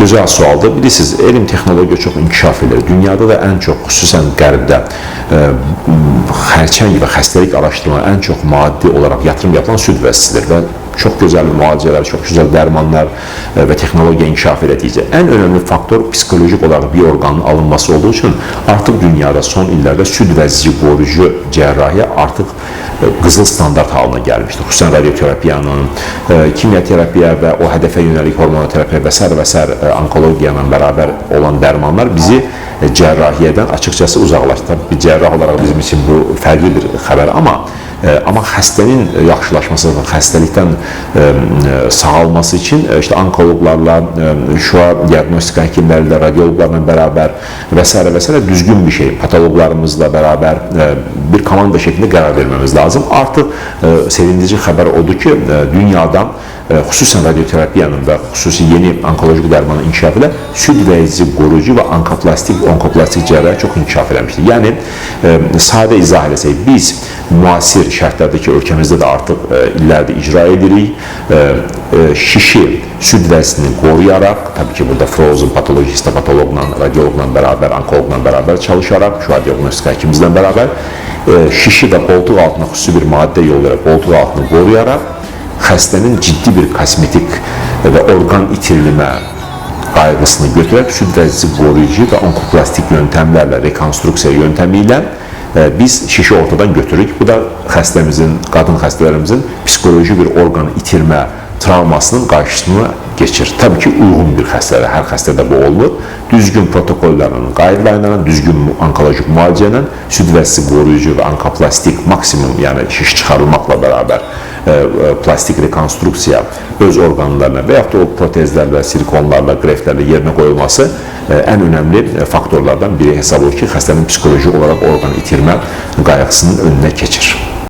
Gözəl sualdır. Bilirsiniz, elm texnologiya çox inkişaf edir. Dünyada da ən çox, xüsusən qərbdə xərçəng və xəstəlik araşdırma ən çox maddi olaraq yatırım yapılan süd vəzisidir və çox gözəl müalicələr, çox gözəl dərmanlar və texnologiya inkişaf edəcək. Ən önəmli faktor psixolojik olaraq bir orqanın alınması olduğu üçün artıq dünyada son illərdə süd vəzisi qoruyucu cərrahiyyə artıq qızıl standart halına gəlmişdir. Xüsusən radioterapiyanın, kimyaterapiya və o hədəfə yönəlik hormonoterapiya və s. onkologiya ilə bərabər olan dərmanlar bizi cərrahiyyədən açıqcası uzaqlaşdırır. Bir cərrah olaraq bizim üçün bu fərqli bir xəbər, amma xəstənin yaxşılaşması və xəstəlikdən sağalması üçün işte onkoloqlarla, şua diagnostik həkimlərlə, radioloqlarla bərabər və s. düzgün bir şey, patoloqlarımızla bərabər bir komanda şəklində qərar verməmiz lazım. Artıq sevindirici xəbər odur ki, dünyadan xüsusən radioterapiyanın və xüsusi yeni onkoloji dərmanın inkişafı ilə süd vəzisi qoruyucu və onkoplastik cərrahiyyə çox inkişaf eləmişdir. Yəni, sadə izah eləsək, biz müasir şərtlərdə ki, ölkəmizdə də artıq illərdir icra edirik, şişi süd vəzisini qoruyaraq, təbii ki, burada frozen patoloji histopatoloqla, radioloqla bərabər, onkoloqla bərabər çalışaraq, şua diagnostik həkimimizlə bərabər, şişi və qoltuq altına xüsusi bir maddə yol verək, qoltuq altını qoruyaraq, xəstənin ciddi bir kosmetik və orqan itirilmə qayğısını götürərək süd vəzisi qoruyucu və onkoplastik yöntəmlərlə, rekonstruksiya yöntəmi ilə biz şişi ortadan götürürük. Bu da xəstəmizin, qadın xəstələrimizin psixoloji bir orqan itirmə travmasının qarşısına geçir. Tabii ki, uyğun bir xəstədə, hər xəstədə bu olmur. Düzgün protokollarla, qaydalarla, düzgün onkolojik müalicə süd vəzisi qoruyucu və onkoplastik maksimum, yəni şiş çıxarılmaqla bərabər plastik rekonstruksiya öz orqanlarına və yaxud da o protezlərlə, silikonlarla, qreftlərlə yerinə qoyulması ən önəmli faktorlardan biri hesab olur ki, xəstənin psixoloji olaraq orqan itirmə qayğısının önünə keçir.